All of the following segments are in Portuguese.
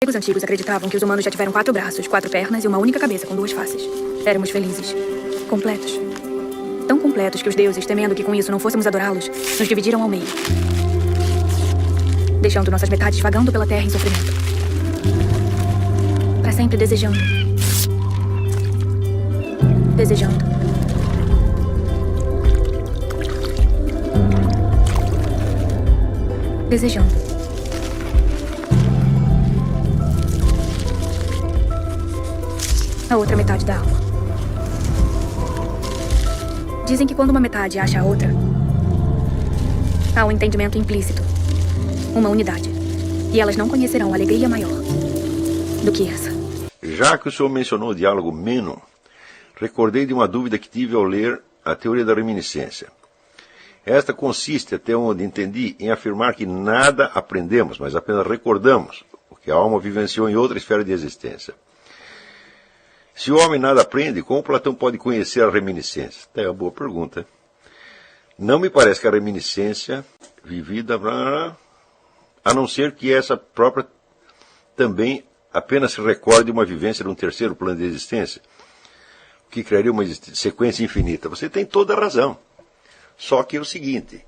Os antigos acreditavam que os humanos já tiveram 4 braços, 4 pernas e uma única cabeça com 2 faces. Éramos felizes. Completos. Tão completos que os deuses, temendo que com isso não fôssemos adorá-los, nos dividiram ao meio. Deixando nossas metades vagando pela terra em sofrimento. Para sempre desejando. Desejando. Desejando. A outra metade da alma. Dizem que quando uma metade acha a outra, há um entendimento implícito. Uma unidade. E elas não conhecerão alegria maior do que essa. Já que o senhor mencionou o diálogo Menon, recordei de uma dúvida que tive ao ler a teoria da reminiscência. Esta consiste, até onde entendi, em afirmar que nada aprendemos, mas apenas recordamos o que a alma vivenciou em outra esfera de existência. Se o homem nada aprende, como Platão pode conhecer a reminiscência? É uma boa pergunta. Não me parece que a reminiscência vivida, a não ser que essa própria também apenas se recorde uma vivência de um terceiro plano de existência, que criaria uma sequência infinita. Você tem toda a razão. Só que é o seguinte,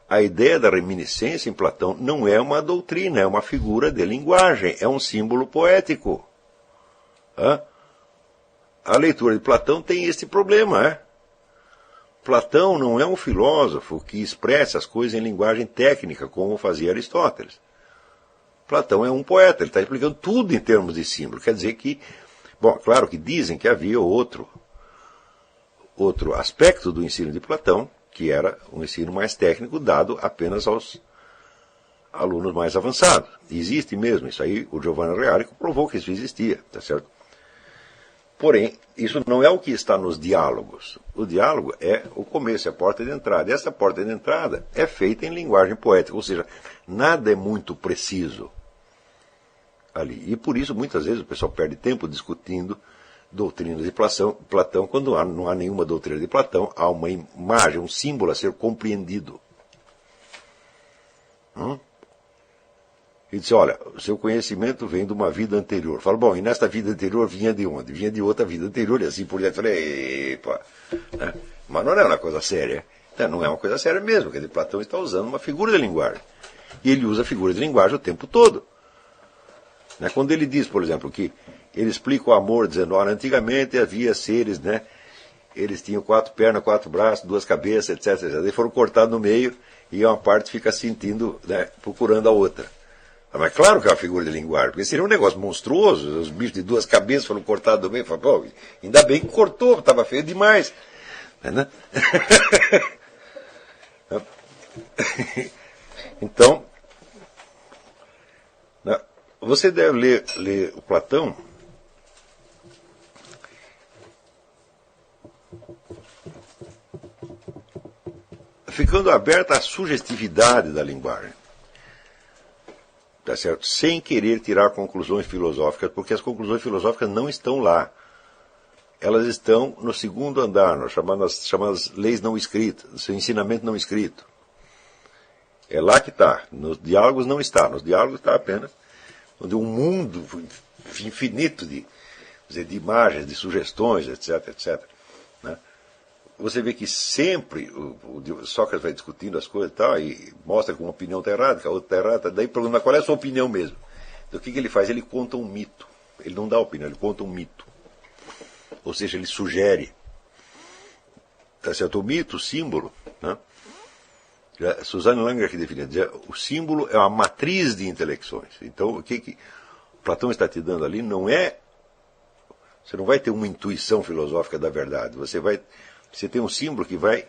a ideia da reminiscência em Platão não é uma doutrina, é uma figura de linguagem, é um símbolo poético. A leitura de Platão tem este problema. Platão não é um filósofo que expressa as coisas em linguagem técnica, como fazia Aristóteles. Platão é um poeta, ele está explicando tudo em termos de símbolo. Quer dizer que, bom, claro que dizem que havia outro aspecto do ensino de Platão, que era um ensino mais técnico dado apenas aos alunos mais avançados. Existe mesmo, isso aí o Giovanni Reale provou que isso existia, tá certo? Porém, isso não é o que está nos diálogos. O diálogo é o começo, é a porta de entrada. E essa porta de entrada é feita em linguagem poética, ou seja, nada é muito preciso ali. E por isso, muitas vezes, o pessoal perde tempo discutindo doutrinas de Platão, quando não há nenhuma doutrina de Platão, há uma imagem, um símbolo a ser compreendido. E disse, olha, o seu conhecimento vem de uma vida anterior. Fala, bom, e nesta vida anterior vinha de onde? Vinha de outra vida anterior, e assim por diante. Falei, epa, né? Mas não é uma coisa séria. Então, não é uma coisa séria mesmo, quer dizer, Platão está usando uma figura de linguagem. E ele usa a figura de linguagem o tempo todo. Né? Quando ele diz, por exemplo, que ele explica o amor, dizendo, olha, antigamente havia seres, né? Eles tinham 4 pernas, 4 braços, 2 cabeças, etc. Eles foram cortados no meio e uma parte fica sentindo, né, procurando a outra. Mas claro que é uma figura de linguagem, porque seria um negócio monstruoso, os bichos de 2 cabeças foram cortados no meio, pô, ainda bem que cortou, estava feio demais. Né? Então, você deve ler o Platão ficando aberta à sugestividade da linguagem. Tá certo? Sem querer tirar conclusões filosóficas, porque as conclusões filosóficas não estão lá. Elas estão no segundo andar, nas chamadas leis não escritas, no seu ensinamento não escrito. É lá que está. Nos diálogos não está. Nos diálogos está apenas onde um mundo infinito de imagens, de sugestões, etc, etc. Né? Você vê que sempre o Sócrates vai discutindo as coisas e tal, e mostra que uma opinião está errada, que a outra está errada, daí pergunta qual é a sua opinião mesmo. Então o que ele faz? Ele conta um mito. Ele não dá opinião, ele conta um mito. Ou seja, ele sugere. Tá certo? O mito, o símbolo, né? Suzanne Langer que definia, dizia, o símbolo é uma matriz de intelecções. Então o que Platão está te dando ali não é... Você não vai ter uma intuição filosófica da verdade. Você tem um símbolo que vai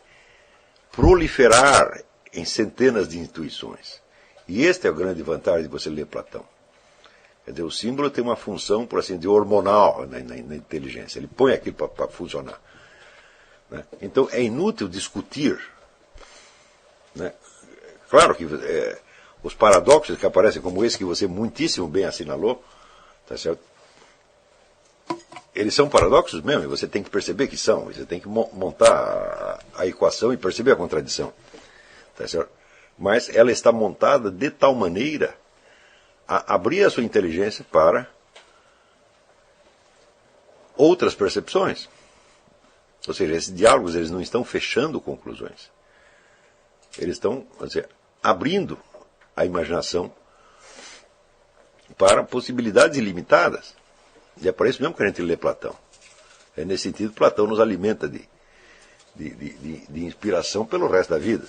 proliferar em centenas de intuições. E esta é a grande vantagem de você ler Platão. Quer dizer, o símbolo tem uma função, por assim dizer, hormonal na inteligência. Ele põe aquilo para funcionar. Né? Então é inútil discutir. Né? Claro que os paradoxos que aparecem, como esse que você muitíssimo bem assinalou, tá certo? Eles são paradoxos mesmo, e você tem que perceber que são. Você tem que montar a equação e perceber a contradição. Tá certo? Mas ela está montada de tal maneira abrir a sua inteligência para outras percepções. Ou seja, esses diálogos eles não estão fechando conclusões. Eles estão, quer dizer, abrindo a imaginação para possibilidades ilimitadas. E é por isso mesmo que a gente lê Platão. É nesse sentido que Platão nos alimenta de inspiração pelo resto da vida.